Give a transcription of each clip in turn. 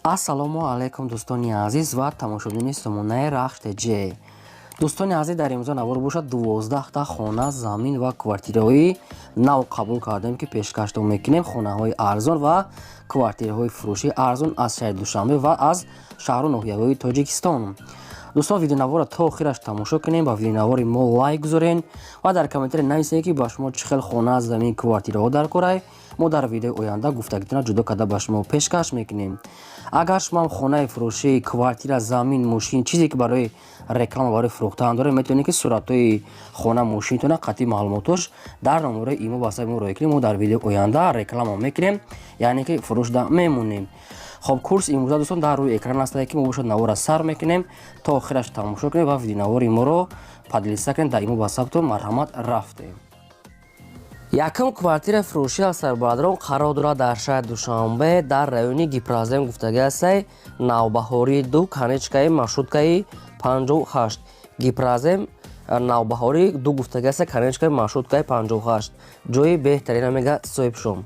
ассалому алайкум дӯстони азиз ва тамошобини сомонаи RAHSH TJ. дӯстони азиз, дар имрӯза навор бошад 12 хона, замин ва квартираҳои нав қабул кардем ки пешкашдо мекунем. Хонаҳои арзон ва квартираҳои фурӯши арзон аз шаҳри Душанбе ва аз Шахру Нохияхои Тоҷикистон. Дӯстон, видеонавора то охираш тамошо кунем, ба видеонавори мо лайк гузорен ва дар комментари нависед ки ба шумо чӣ хел хона, замин, квартираҳо даркорай. Мо дар видеои оянда гуфтагитона ҷудо карда ба шумо пешкаш мекунем. Агар шумо хонаи фурӯшӣ, квартира, замин, мошин, чизе ки барои реклама, барои фурӯхтан доред, метавонед ки суратҳои хона, мошинтона, қатъи маълумотош дар номерои имо ба саби мо роя кунед. Мо дар видеои оянда реклама мекунем, яъне ки фурӯшда мемонем. خب کورس امروز دوستان در روی اکران است که ما باشد نوار سر میکنیم تا آخرش تماشا کنیم و ویدیو نوار ما رو پادلیسته کنیم. در ایمو بسابتون مرحمت رفتیم. یکم کوارتیر فروشی از سربرداران قرار دارد در شهر دوشنبه در رایون گیپرازم گفتگی است. نوبهاری دو کنیچکای مارشروتکای 58 گیپرازم نوبهاری دو گفتگی است کنیچکای مارشروتکای 58 جای بهترین میگه صاحب شوم.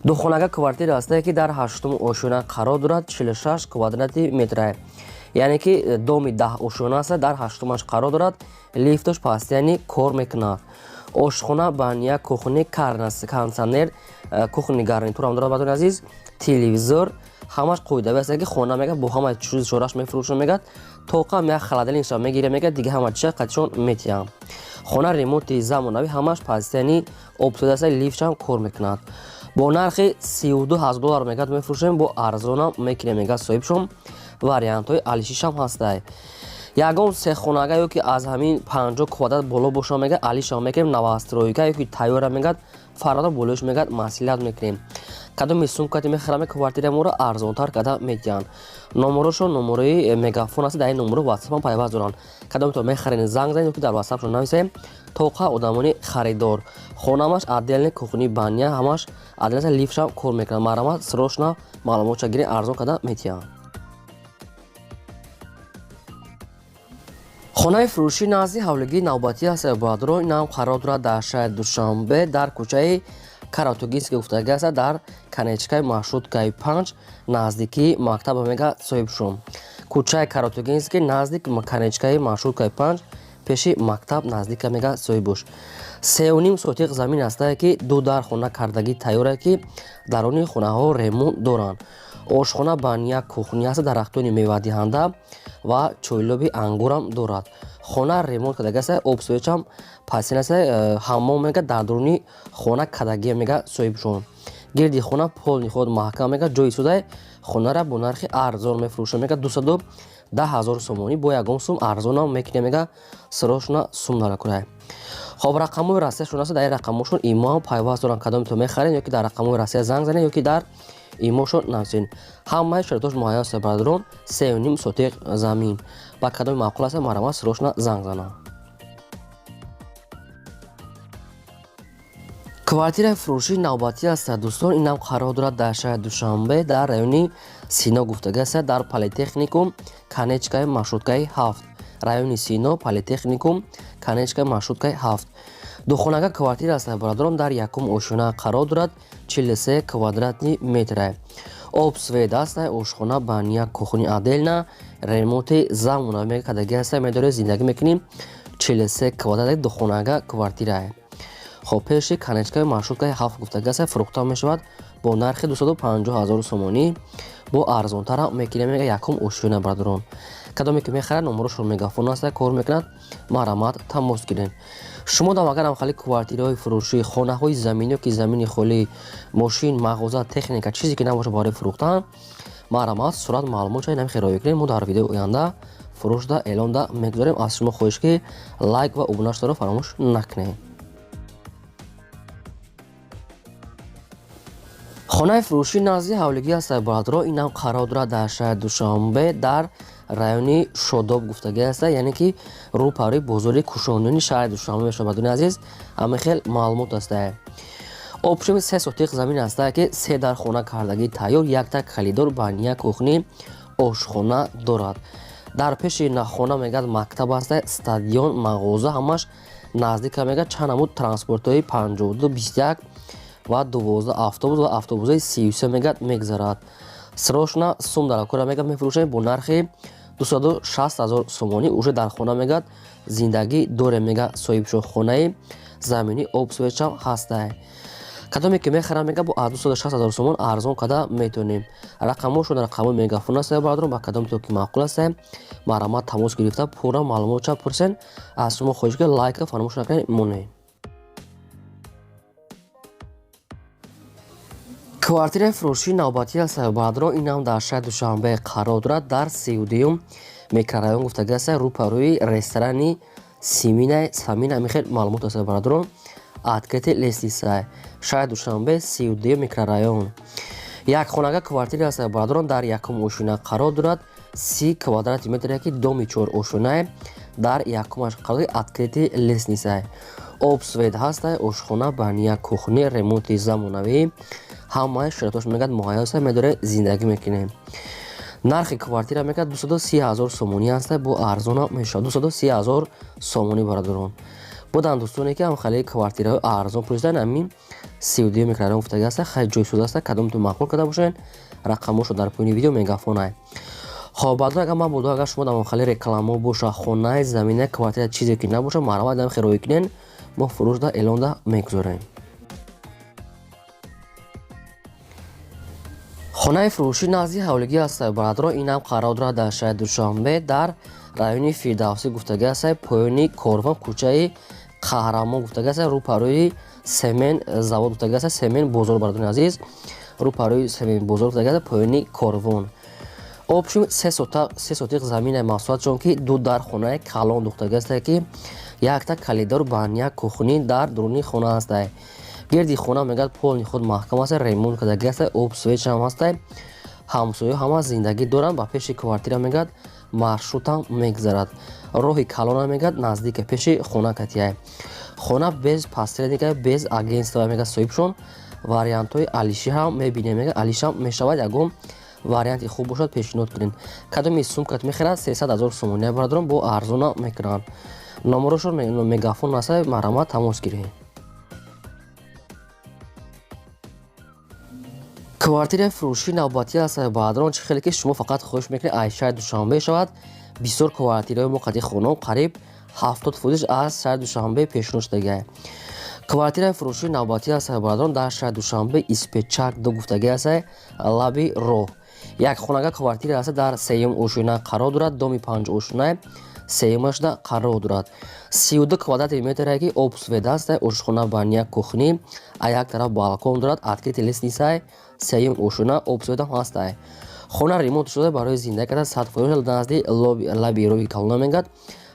دو خانگاه کوارتیر است که در هشتم اوشونه قرار دارد 46 کوادراتی متر، یعنی که دومی 10 اوشونه است در هشتمش قرار دارد. لیفتش پستیانی کار میکند. آشخانه، بانیا، کوخنی، کانسانر، کوخنی گارنیتور هم دارد. بدون عزیز تلویزیون همش قویده است که خانه میگه با همه چیز شورش میفروشه. میگه توقع میگه خلادلینش میگیره. میگه دیگه همه چیز قدشون میتیام. خانه ریموت زمانوی همش پستیانی اپل است. لیفتش هم کار میکند. با نرخ $32,000 میگه میفروشیم. با ارزون هم میکنه. میگه صاحب شم واریانت های علیشیش هم هسته. یگان سه خانگاهی که از همین 50 کوادرات بالا باشه میگه علیش هم میکنیم. نواسترویکایی که تایور میگه فردا بالوش میگه مسئولیت میکنیم. کدام میسون کاتی میخرم کوارتیر ما رو ارزون تر کدا میگن. نمرهشو نمره مگافون است. در این نمره واتساپ هم پیوست دارن. کدام تو میخرین زنگ زنید که در واتساپ شون نویسیم. توقع آدمانی خریدار. خونمش عدل کوخنی بانیا همش عدل لیفش هم کار میکنه. مرامت سروشنا معلومات چگیری ارزون کدا میتیان. خانه فروشی نزدی حولگی نوبتی است. برادران این هم قرار دارد در شهر دوشنبه در کوچه каратогинский گفتگی است. در کنیچکای مارشروتکای 5 نزدیکی مکتب میگه صاحب شوم. کوچه каратогинский نزدیک کنیچکای مارشروتکای 5 پیشی مکتب نزدیک میگه صاحب باش. 3.5 سوتیق زمین است که دو در خانه کردگی تیاره که درون خانه ها ریمون دارن. آشخانه، بانیا، کوخنی است. درختان میوه دهنده و چویلوبی انگور هم دارد. خانه ریمونت کردگی است. آب سویچ هم پسین است. حمام میگه در درونی خانه کردگی میگه صاحب شوم. گردی خانه پول خود محکم میگه جای سوده. خانه را با نرخ ارزان میفروشه. میگه 210,000 سومونی با یگان سوم ارزان هم میکنه. میگه سروشنا سوم داره. خب رقم‌های رسیشون است. در رقمشون ایما پیوست دارن. کدام تو میخرین یا که در رقم‌های رسی زنگ زنید یا که در ایموشون نویسین. همه شرطش مهیا است. برادران 3.5 سوتیق زمین با کدام معقول است مرا سروشنا زنگ زنه. کوارتیر فروشی نوبتی است دوستان. این هم قرار دارد در شهر دوشنبه در رایون سینا گفتگی است. در پلی‌تکنیکوم کنیچکای مارشروتکای 7 رایون سینا پلی‌تکنیکوم کنیچکای مارشروتکای 7 دو خانگاه کوارتیر است. برادران در یکم اوشونه قرار دارد 43 کوادراتی متر. آب سوید است. آشخانه، بانیا، کوخنی عدل ریموت زمانوی میگه کدگی است. میداره زندگی میکنیم. 43 کوادرات دو خانگاه کوارتیره. خب پیش کنیچکای مارشروتکای 7 گفتگی است. فروخته میشود با نرخ 250,000 سومونی. با ارزان تر میکنه. میگه یکم اوشونه برادران. کدامی که میخره نمرش رو مگافون است. کار میکند. مرامت تماس گیرین. شما دام اگر هم خالی کوارتیرهای فروشی، خانه های زمینی که زمینی خالی، ماشین، مغازه، تکنیک چیزی که نباشه برای فروختن، مرامت صورت معلومات چای نمیخواد رایج کنیم. ما در ویدیو آینده فروش دا اعلان دا میگذاریم. از شما خواهش که لایک و ابونش رو فراموش نکنید. خانه فروشی نزدی حولگی است. برادران این هم قرار دارد در شهر دوشنبه در رایون شاداب گفتگی است. یعنی که روپاری بزرگ کوشاندنی شهر دوشنبه میشه. بدون عزیز همه خیلی معلومات است. آپشن 3 سوتیق زمین است که 3 در خانه کردگی تیار، یک تک خلیدار، بانیا، کوخنی، آشخانه دارد. در پیش خانه میگه مکتب است. استادیون، مغازه همش نزدیک میگه. چند نمود ترانسپورت های 52 21 و 12 اتوبوس و اتوبوس 33 میگه میگذرد. срочно сум дар кора мегад мефурӯшем бо нархи 260,000 сомонӣ. уже дар хона мегад зиндагӣ дорем мега соҳибшо хонаи заминӣ обсвечам ҳастае. кадоме ки мехарам мега бо 260,000 сомон арзон када метонем. рақамошо дар қабул мегафон аст барадорон, ба кадоме то ки маъқул аст марама тамос гирифта пурра маълумотша пурсен. аз шумо хоҳиш ки лайка фаромӯш накунед. монем квартираи фурӯшии навбатӣ аст барадорон. инам дар шаҳри Душанбе қарор дорад. дар 32 микрорайон гуфтага аст. рӯпарӯи ресторани самина мехел маълумот аст барадорон. открытие лестница шаҳри Душанбе 32 микрорайон. якхонага квартира аст барадорон. дар якум ошина қарор дорад. 30 квадрати метр ки доми 4 ошина дар якумаш қарори открытие лестница. обсвет ҳаст. ошхона, баня, кухня, ремонти замонавӣ ҳамаи шароитош мегад муҳайё аст. медоре зиндагӣ мекунем. нархи квартира мегад 230,000 сомонӣ аст. бо арзона мешавад 230,000 сомонӣ барадорон. буданд дӯстоне ки ҳамхали квартираҳои арзон пурсидан амин 32 микрорайон гуфтага аст. хеле ҷойсуз аст. кадомтон маъқул карда бошед рақамошо дар поини видео мегафонай. хоб баъдо агар ман буду агар шумо дар ҳамхали реклама боша хонаи замина квартира чизе ки набоша марҳамат дар хироӣ кунен. мо фурӯшда эълонда мегузорем. хонаи фурӯшӣ назди ҳавлигӣ аст барадорон. инам қарор дорад дар шаҳри Душанбе дар райони Фирдавсӣ гуфтага аст. поёни корвон кӯчаи қаҳрамон гуфтага аст. рӯпарӯи семен завод гуфтага аст. семен бозор барадорони азиз. рӯпарӯи семен бозор гуфтага аст. поёни корвон. обшим 3 сотиқ заминаи маҳсулот чунки ду дар хонаи калон духтага аст ки якта калидор баня кухни дар дуруни хона аст. гирди хона мегад полни худ маҳкам аст. ремонт кардагӣ аст. обсвеч ҳам аст. ҳамсоё ҳама зиндагӣ доранд. ба пеши квартира мегад маршрутам мегзарад. роҳи калона мегад наздики пеши хона катияй. хона без посредника без агентства мегад соҳибшон. вариантҳои алиши ҳам мебинем мегад алишам мешавад. ягон варианти хуб бошад пешниҳод кунед. кадоми сумкат мехирад 300,000 сомонӣ барадорон. бо арзона мекунанд. номерошо мегафон аст. марҳамат тамос гиред. квартираи фурӯшии навбатӣ аст барадорон. чӣ хеле ки шумо фақат хоҳиш мекунед аз шаҳри Душанбе шавад. бисёр квартираҳои мо қади хонаҳо қариб 70% аз шаҳри Душанбе пешниҳод шудагиаст. квартираи фурӯшии навбатӣ аст барадорон. дар шаҳри Душанбе испечак ду гуфтагӣ аст. лаби роҳ якхонага квартира аст. дар сеюм ошина қарор дорад. доми 5 ошина сеюмашда қарор дорад. 32 квадрати метр ки обсвет аст. ошхона, баня, кухни а як тараф балкон дорад. открытие лестница сеюм ошина обсветам ҳаст. хона ремонт шуда барои зиндагӣ кардан 100% назди лаби роҳи калона мегад.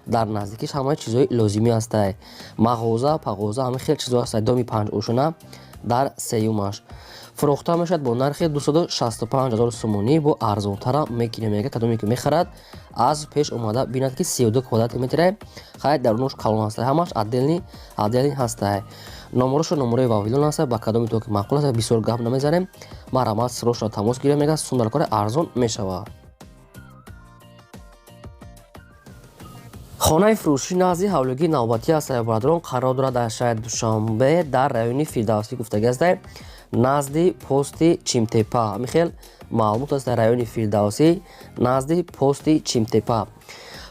дар наздикиш ҳамаи чизҳои лозимӣ аст. мағоза пағоза ҳама хел чизҳо аст. доми 5 ошина дар сеюмаш фурӯхта мешавад бо нархи 265,000 сомонӣ. бо арзонтара мекунем мега кадоме ки мехарад аз пеш омада бинад ки 32 квадрати метр хай дарунаш калон аст. ҳамаш отделни ҳаст. номерошо номерои вавилон аст. ба кадоме то ки маъқул аст бисёр гап намезанем. марҳамат срочно тамос гирем мега сум дар кори арзон мешавад. хонаи фурӯшии назди ҳавлигии навбатӣ аст барадорон. қарор дорад дар шаҳри Душанбе дар райони Фирдавсӣ гуфтага аст. назди пости чимтепа михел маълумот аст. райони Фирдавсӣ назди пости чимтепа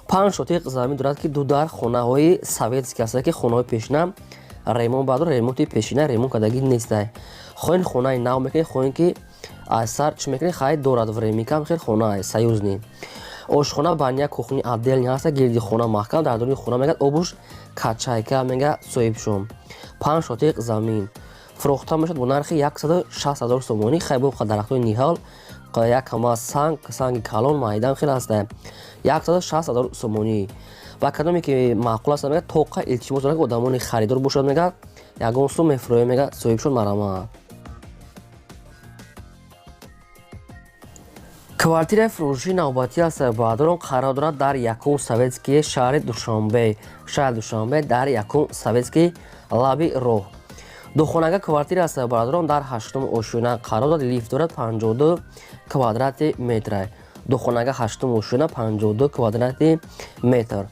5 сотиқ замин дорад ки ду дар хонаҳои советски аст ки хонаҳои пешина ремонт баъдо ремонти пешина ремонт кардагӣ нест. хоҳен хонаи нав мекунед хоҳен ки аз сар чӣ мекунед хай дорад времика мехел хона союзни ошхона баня кухни отделни ҳаст. гирди хона маҳкам дар дуруни хона мегад обуш качайка мега соҳибшон 5 сотиқ замин фурӯхта мешавад бо нархи 160,000 сомонӣ. хай бо дарахтои ниҳал як ҳама санги калон майдан хел аст. 160,000 сомонӣ. ва кадоме ки маъқул аст мега тоқа илтимос дорад ки одамони харидор бошад мега ягон сум мефурӯем мега соҳибшон марҳамат. квартираи фурӯшии навбатӣ аст баъдорон. қарор дорад дар якум советски шаҳри Душанбе. шаҳри Душанбе дар якум советски лаби роҳ духонага квартира аст барадорон. дар 8 ошина қарор дорад. лифт дорад 52 квадрати метр. духонага 8 ошина 52 квадрати метр.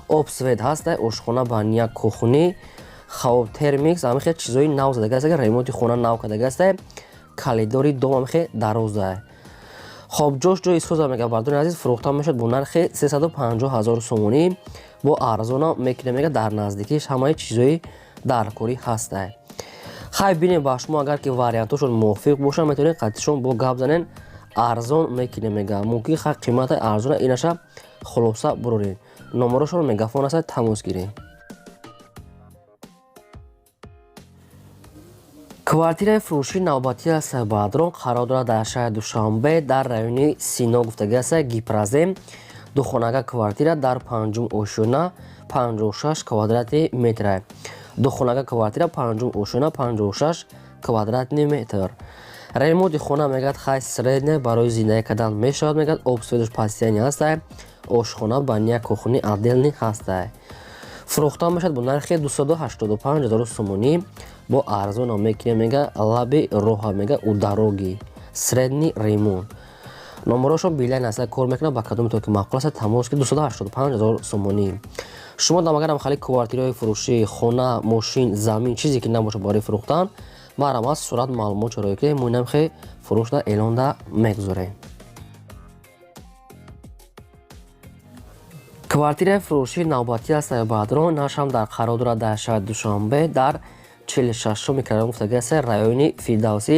обсвет ҳаст. ошхона, баня, кухни хоб термикс ҳама хел чизҳои нав задага аст. ремонти хона нав кардага аст. калидори дом ҳама хел дароз. خب جوش جو اسکوزا میگه بردون عزیز فروخته میشد با نرخ 350,000 سومونی با ارزون میکنه میگه در نزدیکیش همه چیزایی در کوری هسته. خیلی بینیم با شما اگر که واریانتشون موافق باشه میتونین قطعشون با گپ زنین ارزون میکنه میگه ممکن خیلی قیمت ارزون اینش خلاصه برورین نمرشون میگافون است تماس گیرین. کوارتیر فروشی نوبتی است بادرون قرار دارد در شهر دوشنبه در رایون سینا گفتگی است گیپرازم دو خانگاه کوارتیر در پنجم اوشونا 56 کوادرات متر دو خانگاه کوارتیر پنجم اوشونا 56 کوادرات متر ремонти хона мегад хай средне барои зиндаги кардан мешавад мегад обсведуш пастияни ҳастай ошхона баня кухни отделни ҳастай фурӯхта мешавад бо нархи 285,000 сомонӣ бо арзона мекине мега лаби роҳа мега у дароги средни ремонт номерошо билайн аста кор мекунад ба кадоми токи маъқул аст тамос ки 285,000 сомонӣ шумо дамагарам хали квартираҳои фурӯшӣ хона мошин замин чизе ки набоша барои фурӯхтан марам аз сурат маълумот чорои ки муинам хе фурӯшда эълонда мегузорем. квартираи фурӯшии навбатӣ аст баъдрон нашам дар қарор дорад дар шаҳри душанбе дар 46 микрорайон гуфтагӣ аст райони фирдавсӣ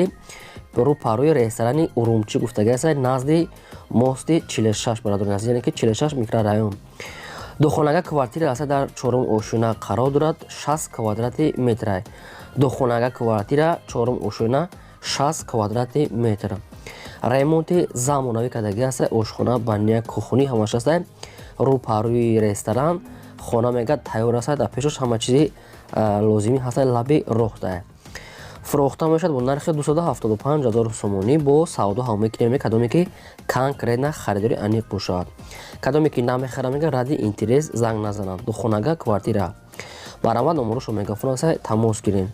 рӯ парои ресторани урумчӣ гуфтагӣ аст назди мости 46 барадор аст яъне ки 46 микрорайон духонага квартира аст дар 4 ошуна қарор дорад 60 квадрати метр духонага квартира 4 ошуна 60 квадрати метр ремонти замонавӣ кардагӣ аст ошхона баня кухни ҳамаш аст рӯ парои ресторан хона мега тайёр аст дар пешош ҳама чизи лозимӣ ҳаст лаби роҳта фурӯхта мешавад бо нархи 275,000 сомонӣ бо савдо ҳам мекунем кадоме ки конкретна харидори аниқ бошад кадоме ки намехарам мега ради интерес занг назананд духонага квартира барама номерошо мегафон аст тамос гирем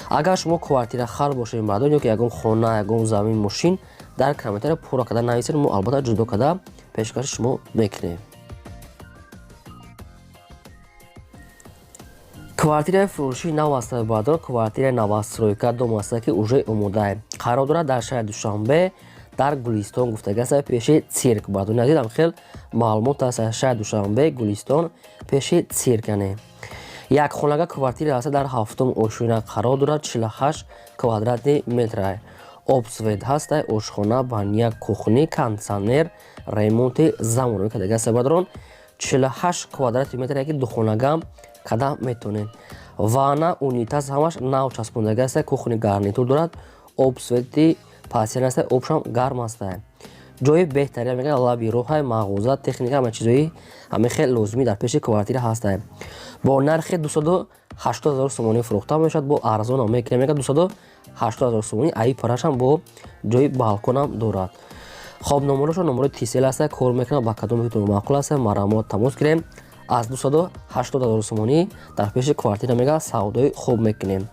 агар шумо квартира хар бошед баъдон ё ки ягон хона ягон замин мошин дар комментария пурра карда нависед мо албатта ҷудо карда пешкаши шумо мекунем. квартираи фурӯшии нав аст баъдон квартираи новостройка дом аст ки уже омода қарор дорад дар шаҳри душанбе дар гулистон гуфтагӣ аст пеши цирк баъдони азизам хел маълумот аст шаҳри душанбе гулистон пеши циркане як хонага квартира аст дар 7 ошуна қарор дорад 48 квадрати метр обсвед ҳаст ошхона баня кухни кондитсионер ремонти замонавӣ кардагӣ аст баъдон 48 квадрати метр яки духонагам када метонен вана унитаз ҳамаш нав часпондагӣ аст кухни гарнитур дорад обсвети пасиан аст обшам гарм аст ҷои беҳтария мега лаби роҳа мағоза техника ҳама чизои ҳаме хел лозимӣ дар пеши квартира ҳаст бо нархи 280,000 сомонӣ фурӯхта мешавад бо арзона мекуне мега 280,000 сомонӣ аи парашам бо ҷои балконам дорад хоб номерошо номерои тисел аст кор мекунад ба кадоме ки маъқул аст марамо тамос гирем аз 280,000 сомонӣ дар пеши квартира мега савдои хуб мекунем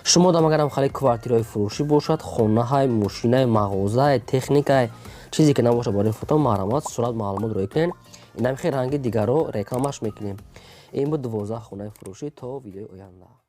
шумо дамагарам хали квартираи фурӯшӣ бошад хонаҳай мошинаи мағозаи техникаи чизе ки набошад барои фото маърамат сурат маълумот рой кунен инам хе ранги дигаро рекламаш мекунем ин буд 12 хонаи фурӯшӣ то видеои оянда.